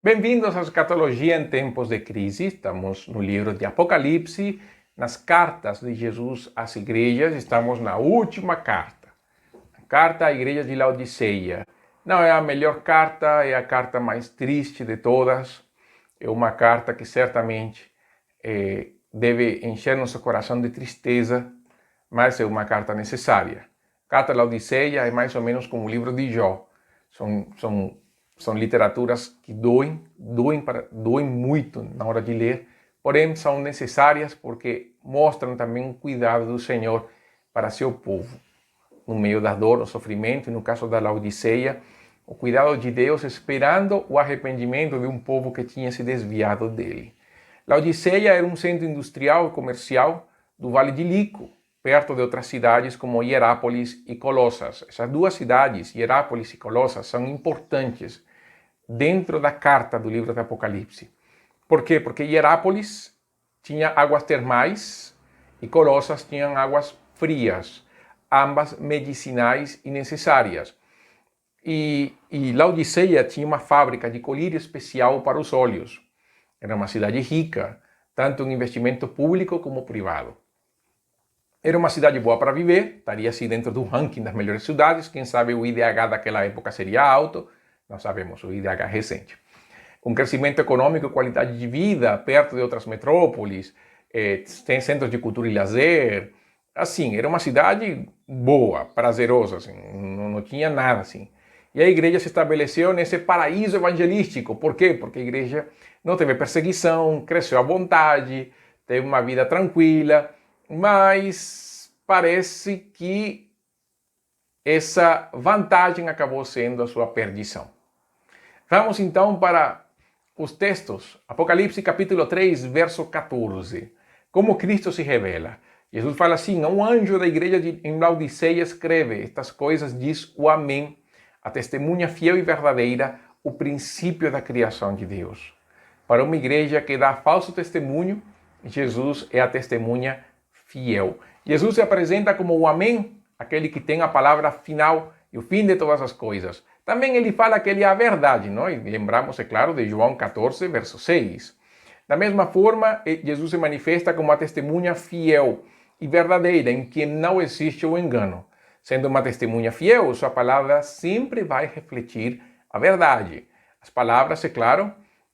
Bem-vindos à Escatologia em Tempos de Crise. Estamos no livro de Apocalipse, nas cartas de Jesus às igrejas. Estamos na última carta, a carta à igreja de Laodiceia. Não é a melhor carta, é a carta mais triste de todas. É uma carta que certamente deve encher nosso coração de tristeza, mas é uma carta necessária. A carta à Laodiceia é mais ou menos como o livro de Jó. São literaturas que doem muito na hora de ler, porém são necessárias porque mostram também o cuidado do Senhor para seu povo. No meio da dor, do sofrimento, e no caso da Laodiceia, o cuidado de Deus esperando o arrependimento de um povo que tinha se desviado dele. Laodiceia era um centro industrial e comercial do Vale de Lico, perto de outras cidades como Hierápolis e Colossas. Essas duas cidades, Hierápolis e Colossas, são importantes dentro da carta do livro do Apocalipse. Por quê? Porque Hierápolis tinha águas termais e Colossas tinham águas frias, ambas medicinais e necessárias. E Laodiceia tinha uma fábrica de colírio especial para os olhos. Era uma cidade rica, tanto em investimento público como privado. Era uma cidade boa para viver, estaria assim dentro do ranking das melhores cidades. Quem sabe o IDH daquela época seria alto, não sabemos, o IDH recente. Um crescimento econômico e qualidade de vida perto de outras metrópoles, tem centros de cultura e lazer. Assim, era uma cidade boa, prazerosa, assim, não tinha nada assim. E a igreja se estabeleceu nesse paraíso evangelístico. Por quê? Porque a igreja não teve perseguição, cresceu à vontade, teve uma vida tranquila, mas parece que essa vantagem acabou sendo a sua perdição. Vamos então para os textos. Apocalipse capítulo 3, verso 14. Como Cristo se revela. Jesus fala assim: um anjo da igreja em Laodiceia escreve: estas coisas diz o Amém, a testemunha fiel e verdadeira, o princípio da criação de Deus. Para uma igreja que dá falso testemunho, Jesus é a testemunha fiel. Jesus se apresenta como o Amém, aquele que tem a palavra final e o fim de todas as coisas. Também ele fala que ele é a verdade, não? E lembramos, é claro, de João 14, verso 6. Da mesma forma, Jesus se manifesta como a testemunha fiel e verdadeira, em quem não existe o engano. Sendo uma testemunha fiel, sua palavra sempre vai refletir a verdade. As palavras, é claro,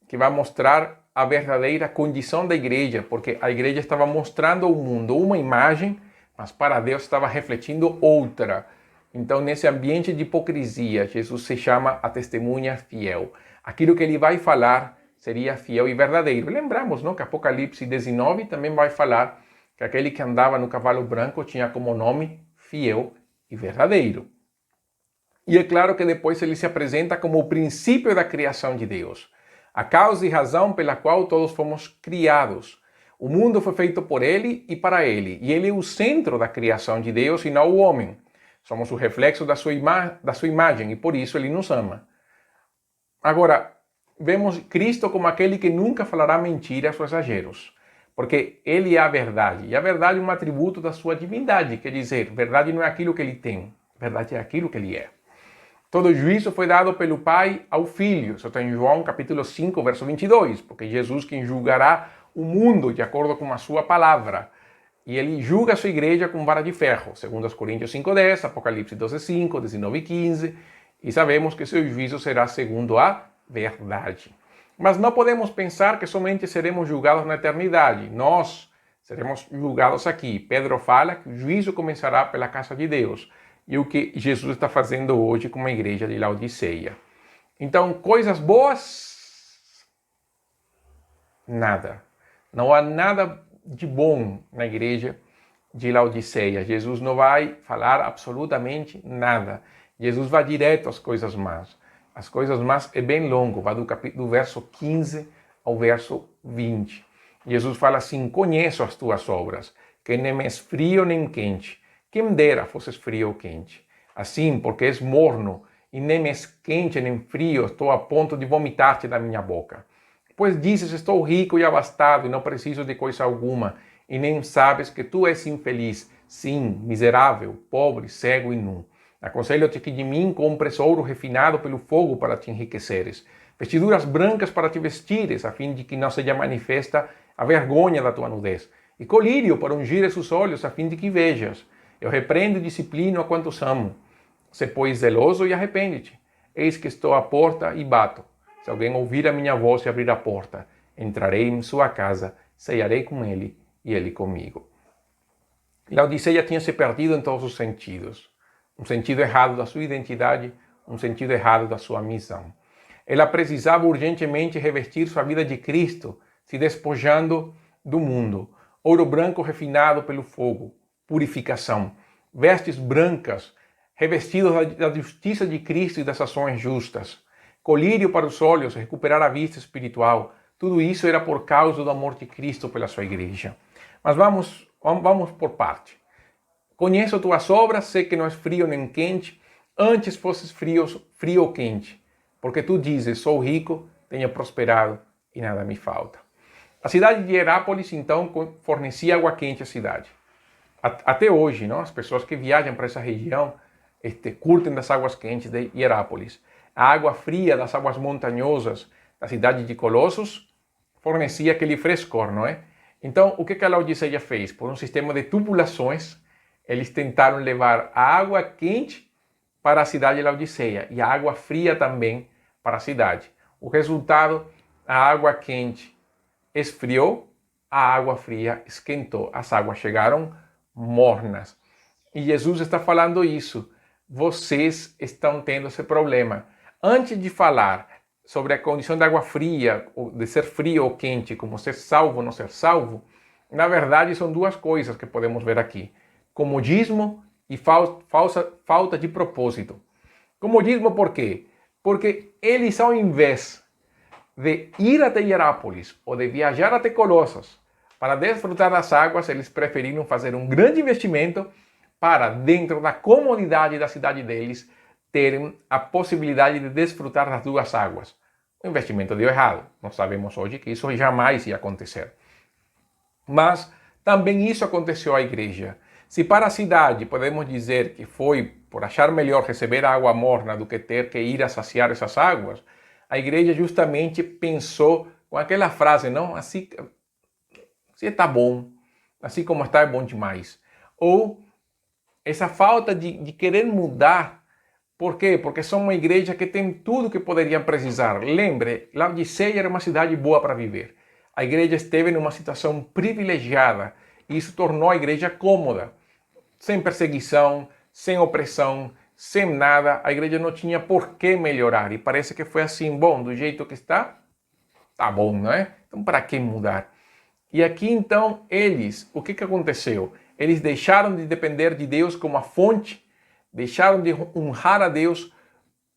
que vai mostrar a verdadeira condição da igreja, porque a igreja estava mostrando ao mundo uma imagem, mas para Deus estava refletindo outra. Então, nesse ambiente de hipocrisia, Jesus se chama a testemunha fiel. Aquilo que ele vai falar seria fiel e verdadeiro. Lembramos, não, que Apocalipse 19 também vai falar que aquele que andava no cavalo branco tinha como nome fiel e verdadeiro. E é claro que depois ele se apresenta como o princípio da criação de Deus, a causa e razão pela qual todos fomos criados. O mundo foi feito por ele e para ele, e ele é o centro da criação de Deus e não o homem. Somos o reflexo da sua imagem e por isso ele nos ama. Agora, vemos Cristo como aquele que nunca falará mentiras ou exageros, porque ele é a verdade. E a verdade é um atributo da sua divindade, quer dizer, verdade não é aquilo que ele tem, verdade é aquilo que ele é. Todo juízo foi dado pelo Pai ao Filho. Isso está em João capítulo 5, verso 22, porque Jesus quem julgará o mundo de acordo com a sua palavra. E ele julga a sua igreja com vara de ferro, segundo Coríntios 5:10, Apocalipse 12:5, 19:15, e sabemos que seu juízo será segundo a verdade. Mas não podemos pensar que somente seremos julgados na eternidade. Nós seremos julgados aqui. Pedro fala que o juízo começará pela casa de Deus, e o que Jesus está fazendo hoje com a igreja de Laodiceia. Então, coisas boas? Nada. Não há nada de bom na igreja de Laodiceia. Jesus não vai falar absolutamente nada. Jesus vai direto às coisas más. As coisas más é bem longo, vai do verso 15 ao verso 20. Jesus fala assim: conheço as tuas obras, que nem és frio nem quente. Quem dera fosses frio ou quente. Assim, porque és morno e nem és quente nem frio, estou a ponto de vomitar-te da minha boca. Pois dizes, estou rico e abastado e não preciso de coisa alguma, e nem sabes que tu és infeliz, sim, miserável, pobre, cego e nu. Aconselho-te que de mim compres ouro refinado pelo fogo para te enriqueceres, vestiduras brancas para te vestires, a fim de que não seja manifesta a vergonha da tua nudez, e colírio para ungires os olhos, a fim de que vejas. Eu repreendo e disciplino a quantos amo. Se, pois, zeloso e arrepende-te. Eis que estou à porta e bato. Se alguém ouvir a minha voz e abrir a porta, entrarei em sua casa, cearei com ele e ele comigo. Laodiceia tinha se perdido em todos os sentidos. Um sentido errado da sua identidade, um sentido errado da sua missão. Ela precisava urgentemente revestir sua vida de Cristo, se despojando do mundo. Ouro branco refinado pelo fogo, purificação. Vestes brancas, revestidos da justiça de Cristo e das ações justas. Colírio para os olhos, recuperar a vista espiritual. Tudo isso era por causa do amor de Cristo pela sua igreja. Mas vamos por parte. Conheço tuas obras, sei que não és frio nem quente, antes fosses frio ou quente. Porque tu dizes, sou rico, tenho prosperado e nada me falta. A cidade de Hierápolis, então, fornecia água quente à cidade. Até hoje, não? As pessoas que viajam para essa região curtem das águas quentes de Hierápolis. A água fria das águas montanhosas da cidade de Colossos fornecia aquele frescor, não é? Então, o que a Laodiceia fez? Por um sistema de tubulações, eles tentaram levar a água quente para a cidade de Laodiceia e a água fria também para a cidade. O resultado, a água quente esfriou, a água fria esquentou. As águas chegaram mornas. E Jesus está falando isso. Vocês estão tendo esse problema. Antes de falar sobre a condição da água fria, de ser frio ou quente, como ser salvo ou não ser salvo, na verdade são duas coisas que podemos ver aqui. Comodismo e falta de propósito. Comodismo por quê? Porque eles, ao invés de ir até Hierápolis ou de viajar até Colossos para desfrutar das águas, eles preferiram fazer um grande investimento para, dentro da comodidade da cidade deles, terem a possibilidade de desfrutar das duas águas. O investimento deu errado. Nós sabemos hoje que isso jamais ia acontecer. Mas também isso aconteceu à igreja. Se para a cidade podemos dizer que foi por achar melhor receber a água morna do que ter que ir a saciar essas águas, a igreja justamente pensou com aquela frase, não? Assim está bom, assim como está é bom demais. Ou essa falta de querer mudar. Por quê? Porque são uma igreja que tem tudo que poderiam precisar. Lembre, Laodiceia era uma cidade boa para viver. A igreja esteve numa situação privilegiada e isso tornou a igreja cômoda. Sem perseguição, sem opressão, sem nada, a igreja não tinha por que melhorar. E parece que foi assim, bom, do jeito que está, tá bom, não é? Então para que mudar? E aqui então o que aconteceu? Eles deixaram de depender de Deus como a fonte, deixaram de honrar a Deus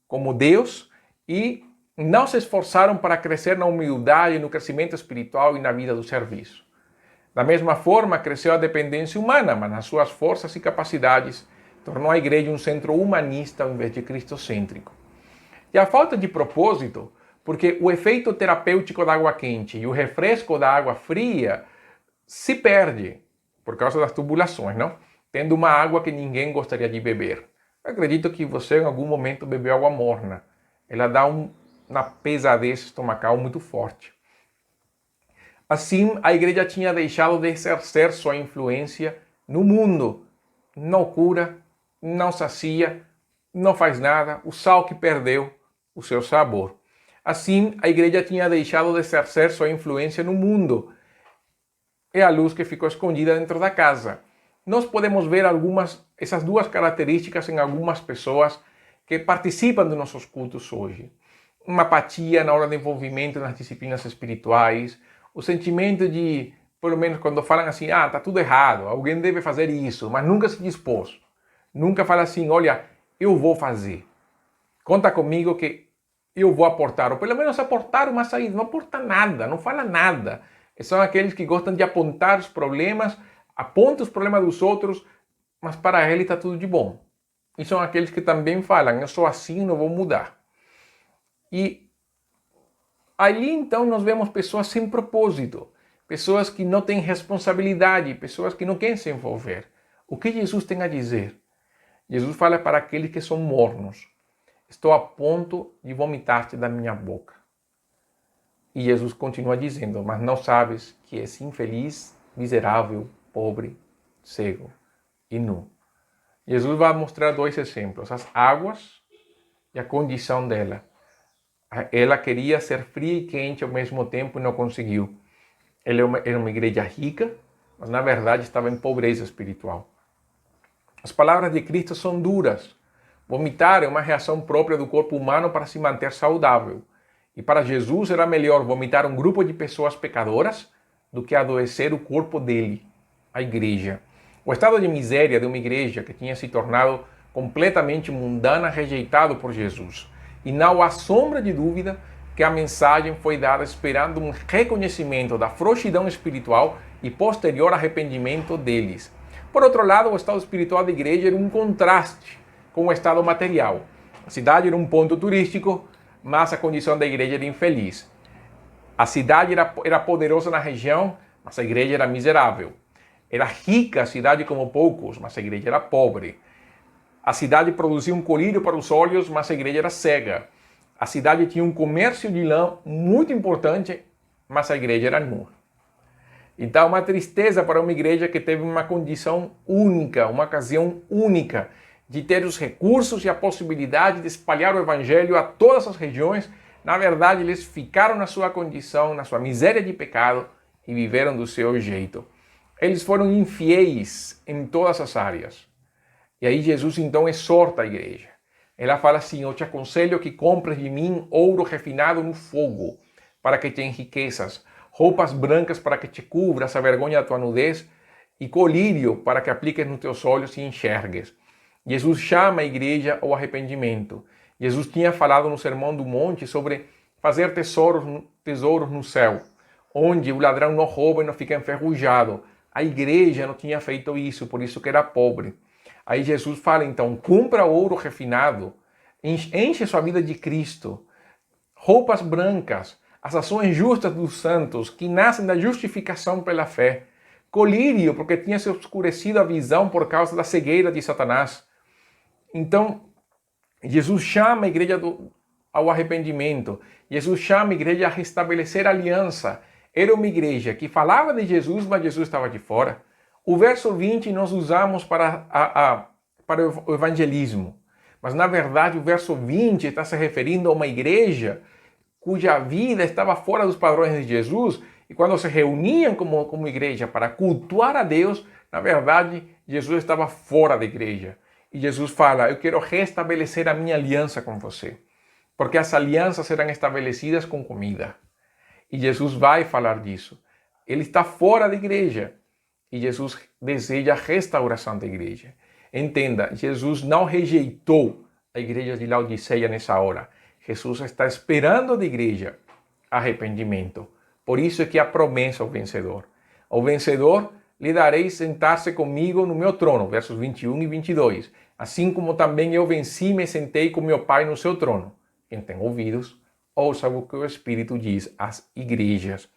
como Deus e não se esforçaram para crescer na humildade, no crescimento espiritual e na vida do serviço. Da mesma forma, cresceu a dependência humana, mas nas suas forças e capacidades, tornou a igreja um centro humanista ao invés de cristocêntrico. E a falta de propósito, porque o efeito terapêutico da água quente e o refresco da água fria se perde por causa das tubulações, não? Tendo uma água que ninguém gostaria de beber. Eu acredito que você em algum momento bebeu água morna. Ela dá uma pesadez estomacal muito forte. Assim, a igreja tinha deixado de exercer sua influência no mundo. Não cura, não sacia, não faz nada, o sal que perdeu o seu sabor. Assim, a igreja tinha deixado de exercer sua influência no mundo. É a luz que ficou escondida dentro da casa. Nós podemos ver essas duas características em algumas pessoas que participam dos nossos cultos hoje. Uma apatia na hora de envolvimento nas disciplinas espirituais, o sentimento de, pelo menos quando falam assim, tá tudo errado, alguém deve fazer isso, mas nunca se dispôs. Nunca fala assim, olha, eu vou fazer. Conta comigo que eu vou aportar, ou pelo menos aportar uma saída, não aporta nada, não fala nada. São aqueles que gostam de apontar os problemas, apontam os problemas dos outros, mas para ele está tudo de bom. E são aqueles que também falam, eu sou assim, não vou mudar. E ali então nós vemos pessoas sem propósito, pessoas que não têm responsabilidade, pessoas que não querem se envolver. O que Jesus tem a dizer? Jesus fala para aqueles que são mornos. Estou a ponto de vomitar-te da minha boca. E Jesus continua dizendo, mas não sabes que és infeliz, miserável, pobre, cego e nu. Jesus vai mostrar dois exemplos, as águas e a condição dela. Ela queria ser fria e quente ao mesmo tempo e não conseguiu. Ela era uma igreja rica, mas na verdade estava em pobreza espiritual. As palavras de Cristo são duras. Vomitar é uma reação própria do corpo humano para se manter saudável. E para Jesus era melhor vomitar um grupo de pessoas pecadoras do que adoecer o corpo dele, a igreja. O estado de miséria de uma igreja que tinha se tornado completamente mundana, rejeitado por Jesus. E não há sombra de dúvida que a mensagem foi dada esperando um reconhecimento da frouxidão espiritual e posterior arrependimento deles. Por outro lado, o estado espiritual da igreja era um contraste com o estado material. A cidade era um ponto turístico, mas a condição da igreja era infeliz. A cidade era poderosa na região, mas a igreja era miserável. Era rica a cidade como poucos, mas a igreja era pobre. A cidade produzia um colírio para os olhos, mas a igreja era cega. A cidade tinha um comércio de lã muito importante, mas a igreja era nua. Então, uma tristeza para uma igreja que teve uma condição única, uma ocasião única de ter os recursos e a possibilidade de espalhar o evangelho a todas as regiões. Na verdade, eles ficaram na sua condição, na sua miséria de pecado e viveram do seu jeito. Eles foram infiéis em todas as áreas. E aí Jesus então exorta a igreja. Ela fala assim, eu te aconselho que compres de mim ouro refinado no fogo, para que tenhas riquezas, roupas brancas para que te cubras a vergonha da tua nudez e colírio para que apliques nos teus olhos e enxergues. Jesus chama a igreja ao arrependimento. Jesus tinha falado no Sermão do Monte sobre fazer tesouros no céu, onde o ladrão não rouba e não fica enferrujado. A igreja não tinha feito isso, por isso que era pobre. Aí Jesus fala, então, compra ouro refinado, enche sua vida de Cristo, roupas brancas, as ações justas dos santos, que nascem da justificação pela fé, colírio, porque tinha se obscurecido a visão por causa da cegueira de Satanás. Então, Jesus chama a igreja ao arrependimento. Jesus chama a igreja a restabelecer a aliança. Era uma igreja que falava de Jesus, mas Jesus estava de fora. O verso 20 nós usamos para o evangelismo. Mas, na verdade, o verso 20 está se referindo a uma igreja cuja vida estava fora dos padrões de Jesus. E quando se reuniam como igreja para cultuar a Deus, na verdade, Jesus estava fora da igreja. E Jesus fala, eu quero restabelecer a minha aliança com você. Porque as alianças serão estabelecidas com comida. E Jesus vai falar disso. Ele está fora da igreja. E Jesus deseja a restauração da igreja. Entenda, Jesus não rejeitou a igreja de Laodiceia nessa hora. Jesus está esperando da igreja arrependimento. Por isso é que a promessa ao vencedor. Ao vencedor lhe darei sentar-se comigo no meu trono, versos 21 e 22. Assim como também eu venci e me sentei com meu Pai no seu trono. Quem tem ouvidos, ouça o que o Espírito diz às igrejas.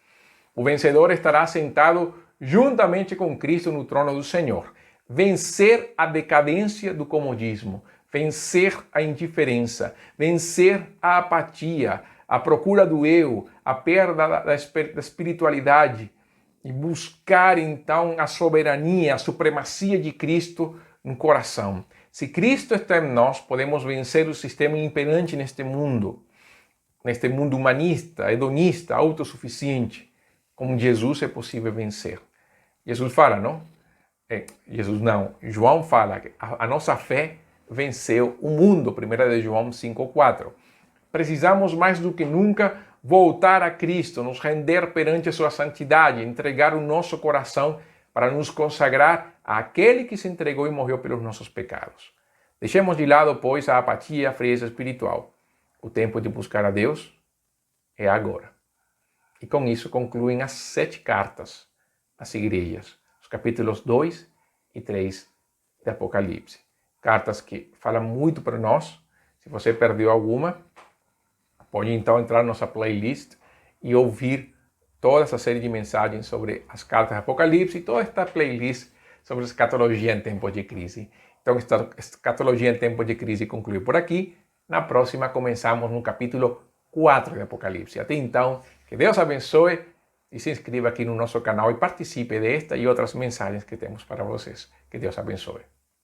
O vencedor estará sentado juntamente com Cristo no trono do Senhor. Vencer a decadência do comodismo, vencer a indiferença, vencer a apatia, a procura do eu, a perda da espiritualidade e buscar então a soberania, a supremacia de Cristo no coração. Se Cristo está em nós, podemos vencer o sistema imperante neste mundo humanista, hedonista, autossuficiente. Com Jesus é possível vencer. Jesus fala, não? João fala que a nossa fé venceu o mundo, 1 João 5,4. Precisamos mais do que nunca voltar a Cristo, nos render perante a sua santidade, entregar o nosso coração para nos consagrar àquele que se entregou e morreu pelos nossos pecados. Deixemos de lado, pois, a apatia e a frieza espiritual. O tempo de buscar a Deus é agora. E com isso concluem as 7 cartas às igrejas, os capítulos 2 e 3 de Apocalipse. Cartas que falam muito para nós. Se você perdeu alguma, pode então entrar na nossa playlist e ouvir toda essa série de mensagens sobre as cartas de Apocalipse e toda esta playlist sobre escatologia em tempos de crise. Então, esta escatologia em tempos de crise conclui por aqui. Na próxima, começamos no capítulo 4 de Apocalipse. Até então, Que Deus abençoe e se inscreva aqui no nosso canal e participe desta e outras mensagens que temos para vocês. Que Deus abençoe.